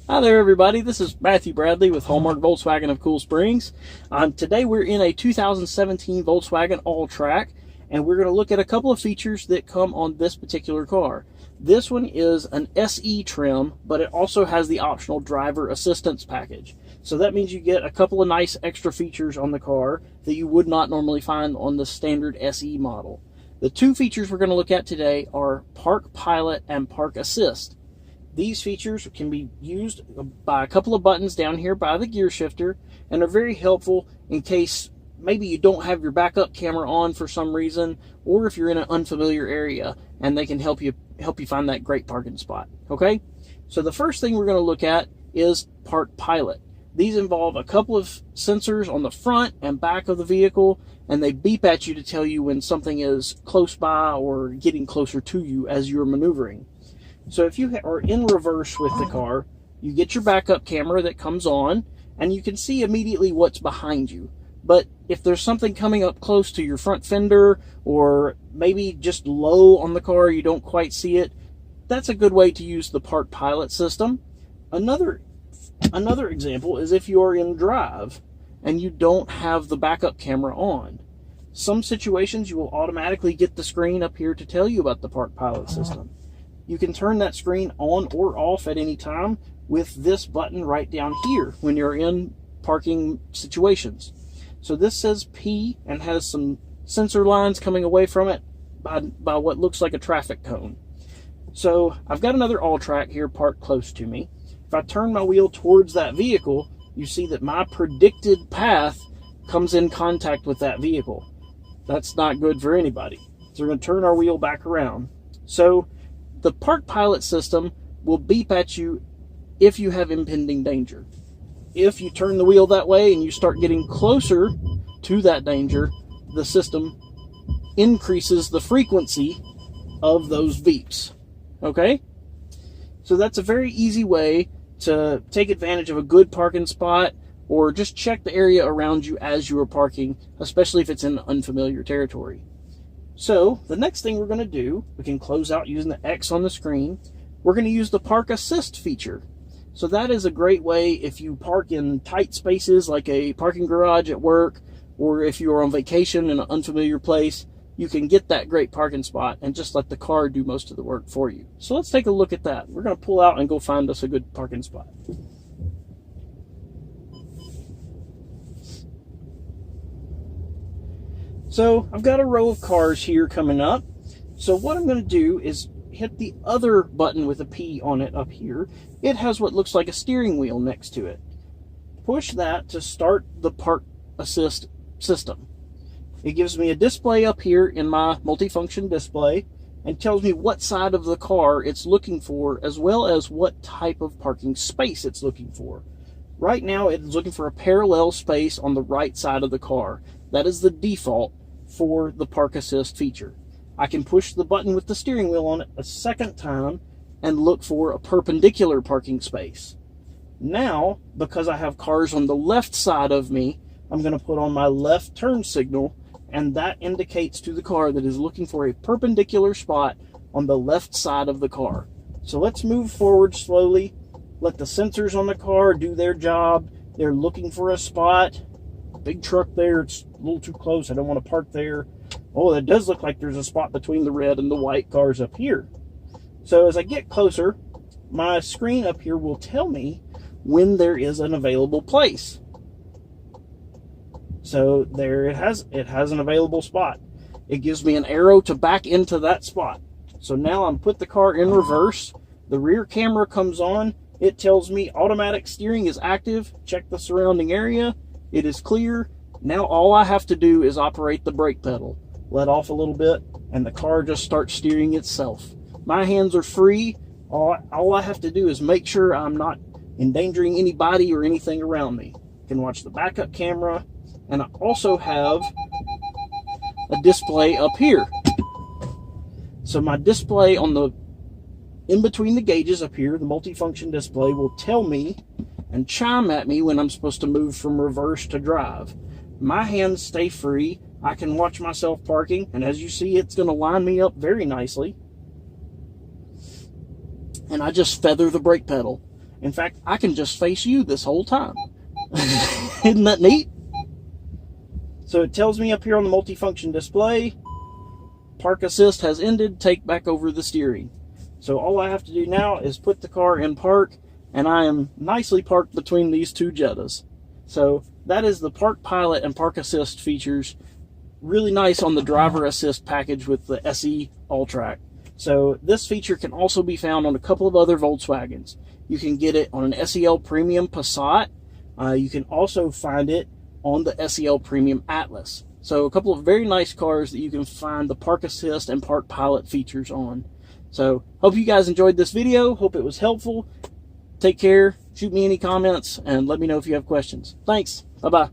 Hi there everybody, this is Matthew Bradley with Hallmark Volkswagen of Cool Springs. Today we're in a 2017 Volkswagen Alltrack, and we're going to look at a couple of features that come on this particular car. This one is an SE trim, but it also has the optional driver assistance package. So that means you get a couple of nice extra features on the car that you would not normally find on the standard SE model. The two features we're going to look at today are Park Pilot and Park Assist. These features can be used by a couple of buttons down here by the gear shifter and are very helpful in case maybe you don't have your backup camera on for some reason, or if you're in an unfamiliar area, and they can help you find that great parking spot. Okay? So the first thing we're going to look at is Park Pilot. These involve a couple of sensors on the front and back of the vehicle, and they beep at you to tell you when something is close by or getting closer to you as you're maneuvering. So if you are in reverse with the car, you get your backup camera that comes on, and you can see immediately what's behind you. But if there's something coming up close to your front fender, or maybe just low on the car, you don't quite see it, that's a good way to use the Park Pilot system. Another example is if you're in drive and you don't have the backup camera on. Some situations you will automatically get the screen up here to tell you about the Park Pilot system. You can turn that screen on or off at any time with this button right down here when you're in parking situations. So this says P and has some sensor lines coming away from it by what looks like a traffic cone. So I've got another Alltrack here parked close to me. If I turn my wheel towards that vehicle, you see that my predicted path comes in contact with that vehicle. That's not good for anybody. So we're going to turn our wheel back around. So the Park Pilot system will beep at you if you have impending danger. If you turn the wheel that way and you start getting closer to that danger, the system increases the frequency of those beeps. Okay? So that's a very easy way to take advantage of a good parking spot, or just check the area around you as you are parking, especially if it's in unfamiliar territory. So the next thing we're going to do, we can close out using the X on the screen. We're going to use the Park Assist feature. So that is a great way if you park in tight spaces like a parking garage at work, or if you're on vacation in an unfamiliar place, you can get that great parking spot and just let the car do most of the work for you. So let's take a look at that. We're going to pull out and go find us a good parking spot. So I've got a row of cars here coming up. So what I'm going to do is hit the other button with a P on it up here. It has what looks like a steering wheel next to it. Push that to start the Park Assist system. It gives me a display up here in my multifunction display and tells me what side of the car it's looking for, as well as what type of parking space it's looking for. Right now it's looking for a parallel space on the right side of the car. That is the default for the Park Assist feature. I can push the button with the steering wheel on it a second time and look for a perpendicular parking space. Now, because I have cars on the left side of me, I'm going to put on my left turn signal, and that indicates to the car that is looking for a perpendicular spot on the left side of the car. So let's move forward slowly. Let the sensors on the car do their job. They're looking for a spot. Big truck there, it's a little too close. I don't want to park there. Oh, it does look like there's a spot between the red and the white cars up here. So as I get closer, my screen up here will tell me when there is an available place. So there it has an available spot. It gives me an arrow to back into that spot. So now I'm put the car in reverse. The rear camera comes on. It tells me automatic steering is active. Check the surrounding area. It is clear. Now all I have to do is operate the brake pedal. Let off a little bit, and the car just starts steering itself. My hands are free. All I have to do is make sure I'm not endangering anybody or anything around me. I can watch the backup camera, and I also have a display up here. So my display on the in between the gauges up here, the multifunction display will tell me and chime at me when I'm supposed to move from reverse to drive. My hands stay free. I can watch myself parking, and as you see, it's going to line me up very nicely. And I just feather the brake pedal. In fact, I can just face you this whole time. Isn't that neat? So it tells me up here on the multifunction display, park assist has ended, take back over the steering. So all I have to do now is put the car in park, and I am nicely parked between these two Jettas. So that is the Park Pilot and Park Assist features. Really nice on the driver assist package with the SE Alltrack. So this feature can also be found on a couple of other Volkswagens. You can get it on an SEL Premium Passat. You can also find it on the SEL Premium Atlas. So a couple of very nice cars that you can find the Park Assist and Park Pilot features on. So hope you guys enjoyed this video. Hope it was helpful. Take care. Shoot me any comments and let me know if you have questions. Thanks. Bye-bye.